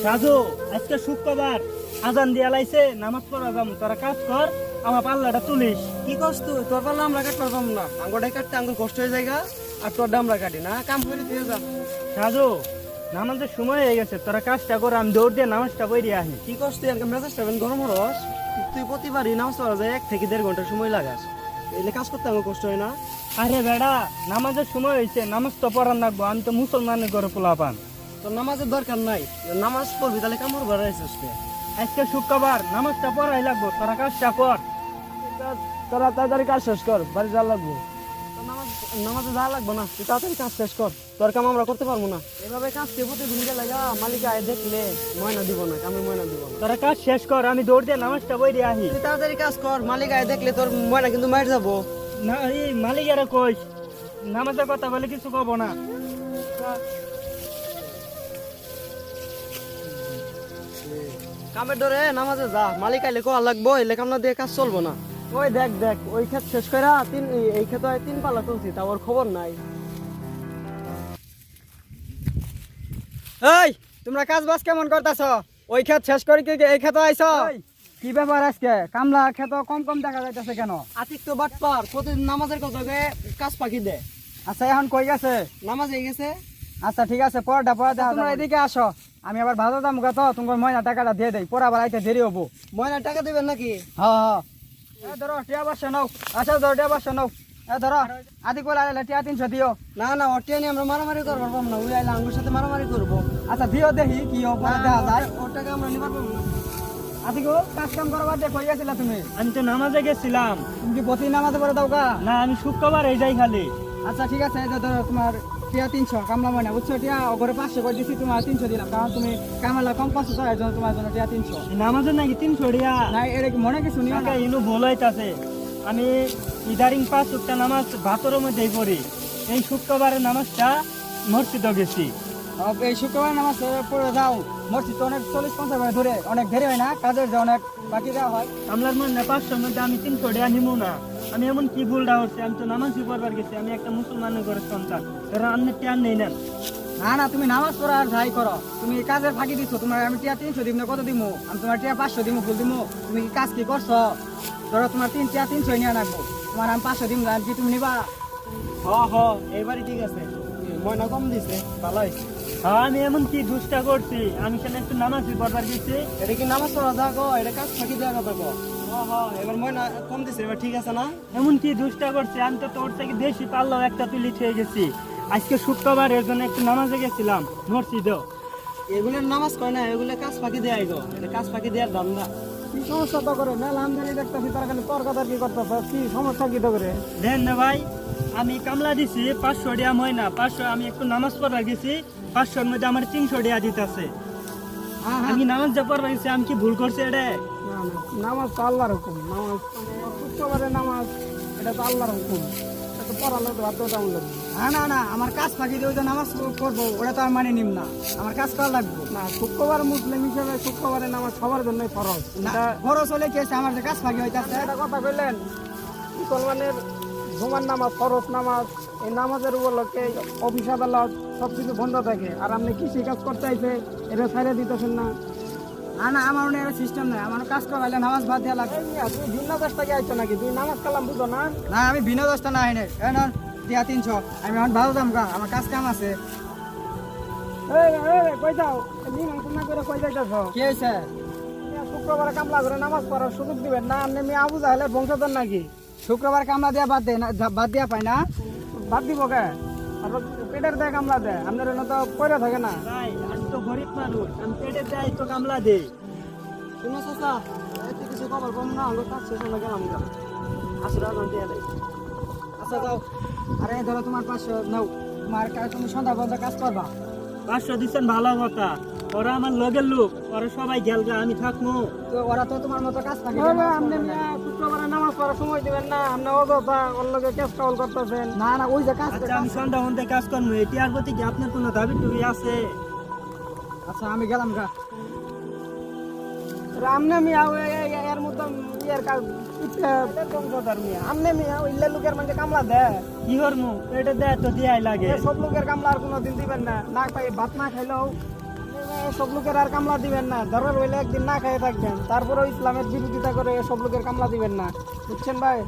সাজু, আজকে শুক্রবার, আজান দিয়া লাইছে, নামাজ পড়া যাম। তোরা কাজ কর, আমার পাল্লাটা তুলিস। কি করছ তুই? তোর পাল্লা আমরা কাটতে পারবাম না, আঙ্গুরটাই কাটতে আঙ্গুর কষ্ট হয়ে যায় আর তোর আমরা কাটি না, কাম করে দিয়ে যা। সাজু, নামাজের সময় হয়ে গেছে, তোরা কাজটা কর, আমি দৌড় দিয়ে নামাজটা পড়ে আহি। কি করছ তুই? আমাকে মেজাজটা গরম হরস। তুই প্রতিবারই নামাজ পড়া যায় 1 থেকে 1.5 ঘন্টা সময় লাগাস, এলে কাজ করতে আমার কষ্ট হয় না? আরে বেড়া, নামাজের সময় হয়েছে, নামাজ তো পড়ার লাগবো, আমি তো মুসলমানের ঘরে পোলাপান। তোর নামাজের দরকার নাই, নামাজ পড়বি তাহলে কামড় ভরা আছিস। আজকে শুক্রবার, নামাজটা পড়াই লাগবো, তোরা কাজটা কর। তোরা তাড়াতাড়ি কাজ শেষ কর, বাড়ি যাওয়া লাগবো। নামাজে যাওয়া লাগবো না, তুই তাড়াতাড়ি কাজ শেষ কর, তোর কাম আমরা করতে পারবো না। এভাবে কাজ কে প্রতিদিন গেলে মালিক আয় দেখলে ময়না দিব না, আমি ময়না দিব না। তোরা কাজ শেষ কর, আমি দৌড় দিয়ে নামাজটা পড়ে আহি। তুই তাড়াতাড়ি কাজ কর, মালিক আয় দেখলে তোর ময়না কিন্তু মার যাবো। না, এই মালিকেরা কইস, নামাজের কথা বলে কিছু কব না। কামের ডরে নামাজে যা, মালিক আইলে কোয়া লাগবো, এলে কামনা দিয়ে কাজ চলবো না। ওই দেখ দেখ, ওই ক্ষেত শেষ করে এই ক্ষেত 3 পালা তুলছি, তা ওর খবর নাই। এই তোমরা কাজ বাজ কেমন করতেছ? ওই ক্ষেত শেষ করে কি এই ক্ষেত আইছ? কি ব্যাপার আজকে কামলা খেত কম কম দেখা যাইতেছে কেন? আতিক তো বাটপার, প্রতিদিন নামাজের কথা কাজ পাখি দে। আচ্ছা, এখন কই গেছে? নামাজ হয়ে গেছে। আচ্ছা ঠিক আছে, পড়া দেখা। তোমরা এদিকে আসো, আমি আবার ভালো দাম কত তোমার ময়না টাকাটা দিয়ে দেই, পড়া আবার আইতে দেরি হবো। ময়না টাকা দিবেন নাকি? হ্যাঁ হ্যাঁ, ধরো টিয়া 500 নাও। আচ্ছা ধরো টিয়া 500 নাও। ধরো আদি করে আইলে টিয়া 300 দিও। না না, ওটিয়া নিয়ে আমরা মারামারি করবো না, ওই আইলে আঙ্গুর সাথে মারামারি করবো। আচ্ছা দিও, দেখি কি পরে দেখা যায়। ওর টাকা আমরা নিবার পাবো না। আদি গো, কাজ কাম করবার দিয়ে কই গেছিলা তুমি? আমি তো নামাজে গেছিলাম। তুমি কি প্রতি নামাজে পড়ে দাও কা? না, আমি শুক্রবার এই যাই খালি। আচ্ছা ঠিক আছে, এই যে ধরো তোমার টিয়া 300 কামলা ময়না, বুঝছো? টিয়া ওগরে 500 করে দিছি, তোমার 300 দিলাম, কারণ তুমি কামালা কম 500 টাকার জন্য তোমার জন্য টিয়া 300। নামাজে নাকি 300 টিয়া? না, এটা কি মনে কিছু নিও না, ইনু ভুল হইতাছে। আমি ইদারিং 5 ওয়াক্ত নামাজ ভাতরের মধ্যেই পড়ি। এই শুক্রবারের নামাজটা মসজিদে গেছি। এই শুক্রবার নামাজ পড়ে যাও, মসজিদ তো অনেক 40-50 করে ধরে, অনেক দেরি হয় না, কাজের যে অনেক বাকি দেওয়া হয়। আমলার মনে 500 মধ্যে আমি 300 টাকা নিবো না। আমি এমন কি ভুলটা হচ্ছে? আমি তো নামাজই পড়বার গেছি, আমি একটা মুসলমানের ঘরের সন্তান, এরা আপনি টিয়ার নেই নেন। না না, তুমি নামাজ পড়া আর যাই করো, তুমি কাজের ফাঁকি দিচ্ছ। তোমার আমি টিয়া 300 দিব না, কত দিব? আমি তোমার টিয়া 500 দিব, ভুল দিব? তুমি কি কাজ কি করছো? ধরো তোমার টিয়া 300 নিয়ে রাখবো, তোমার আমি 500 দিব না, কি তুমি নিবা? এইবারই ঠিক আছে, ময়না কম দিছে, ভালো হয়েছে। আমি এমন কি দুষ্টা করছি? আমি সেখানে একটু নামাজই পড়বার গেছি। এটা কি নামাজ পড়া যা গো? এটা কাজ ফাঁকি দেওয়া কথা গো। এবার ময়না কম দিছে, এবার ঠিক আছে না? এমন কি দুষ্টা করছি? আমি তো তোর থেকে বেশি পারলাম, একটা তুলি খেয়ে গেছি। আজকে শুক্রবার, এর জন্য একটু নামাজে গেছিলাম মসজিদে। এগুলো নামাজ কয় না, এগুলো কাজ ফাঁকি দেয় গো, এটা কাজ ফাঁকি দেওয়ার দাম না। কি সমস্যা তো করে মেলা আমদানি দেখতেছি, তার খালি তোর কথা কি করতেছ? কি সমস্যা কি তো করে? দেন না ভাই, আমি কামলা দিছি 500 টাকা ময়না, 500। আমি একটু নামাজ পড়া গেছি, 500-র মধ্যে আমার 300 টাকা দিতেছে। আমি নামাজ যা পড়বা গেছি, আমি কি ভুল করছি? এটা নামাজ তো আল্লাহর হুকুম, নামাজ শুক্রবারের নামাজ, এটা তো আল্লাহর হুকুম, এটা তো পড়ালে তো ভাবতে তেমন লাগবে। না না, আমার কাজ ফাঁকি দিয়ে ওই নামাজ করবো, ওটা তো আমি মানে নিম না, আমার কাজ করা লাগবে না। শুক্রবার মুসলিম হিসেবে শুক্রবারের নামাজ সবার জন্যই ফরজ। ফরজ হলে কি আছে? আমার যে কাজ ফাঁকি হইতেছে, এটা কথা বললেন। মুসলমানের জুমার নামাজ, ফরজ নামাজ, এই নামাজের উপলক্ষে অফিস আদালত সবকিছু বন্ধ থাকে, আর আপনি কৃষি কাজ করতে চাইছে, এটা ছাইড়ে দিতেছেন না। না না, আমার মনে হয় সিস্টেম নাই, আমার কাজ করাইলে নামাজ বাদ দেওয়া লাগবে। তুই ভিন্ন দশটা কি আইছো নাকি? তুই নামাজ কালাম বুঝো না? না, আমি ভিন্ন দশটা না হয় না, টিয়া 300। আমি এখন ভালো দাম গা, আমার কাজ কাম আছে। কই যাও? না করে কই যাইতেছ? কি হয়েছে? শুক্রবারে কামলা করে নামাজ পড়ার সুযোগ দিবেন না? আপনি মেয়ে আবু জাহেলের বংশধর নাকি? শুক্রবার কামলা দিয়া বাদ দেয় না, বাদ দিয়া পাই না? বাদ দিব কে? পেটের দেয় কামলা দেয়, আপনার তো পয়রা থাকে না। আমি তো গরিব মানুষ, আমি পেটের দেয় তো কামলা দেই। শুনো চাচা, এতে কিছু খবর কম না, আমরা কাজ শেষ হলে গেলাম গা, আসলে এখন দিয়ে দেয়। আচ্ছা যাও। আরে ধরো তোমার 500 নাও, তোমার কাজ তুমি সন্ধ্যা পর্যন্ত কাজ করবা। 500 দিচ্ছেন, ভালো কথা। ওরা আমার লগের লোক, ওরা সবাই গেলগা, আমি থাকবো তো। ওরা তো তোমার মতো কাজ থাকে। আপনি শুক্রবারে নামাজ পড়ার সময় দিবেন না, আপনি অযথা ওর লগে কাজ কাউল করতেছেন। না না, ওই যে কাজ, আমি সন্ধ্যা পর্যন্ত কাজ করবো, এটি আর প্রতি কি আপনার কোনো দাবি টুবি আছে? আচ্ছা আমি গেলাম গা। আমনে মিয়া এর মধ্যে ইয়ের কাজ বংশধর মিয়া, আমনে মিয়া ওই লোকের মানে কামলা দেয়। কি করবো? পেটে দেয় তো দিয়াই লাগে। সব লোকের কামলা আর কোনোদিন দিবেন না, না পাই ভাত না খাইলেও সব লোকের আর কামলা দিবেন না, দরকার হইলে একদিন না খেয়ে থাকবেন, তারপরেও ইসলামের বিরোধিতা করে সব লোকের কামলা দিবেন না, বুঝছেন ভাই?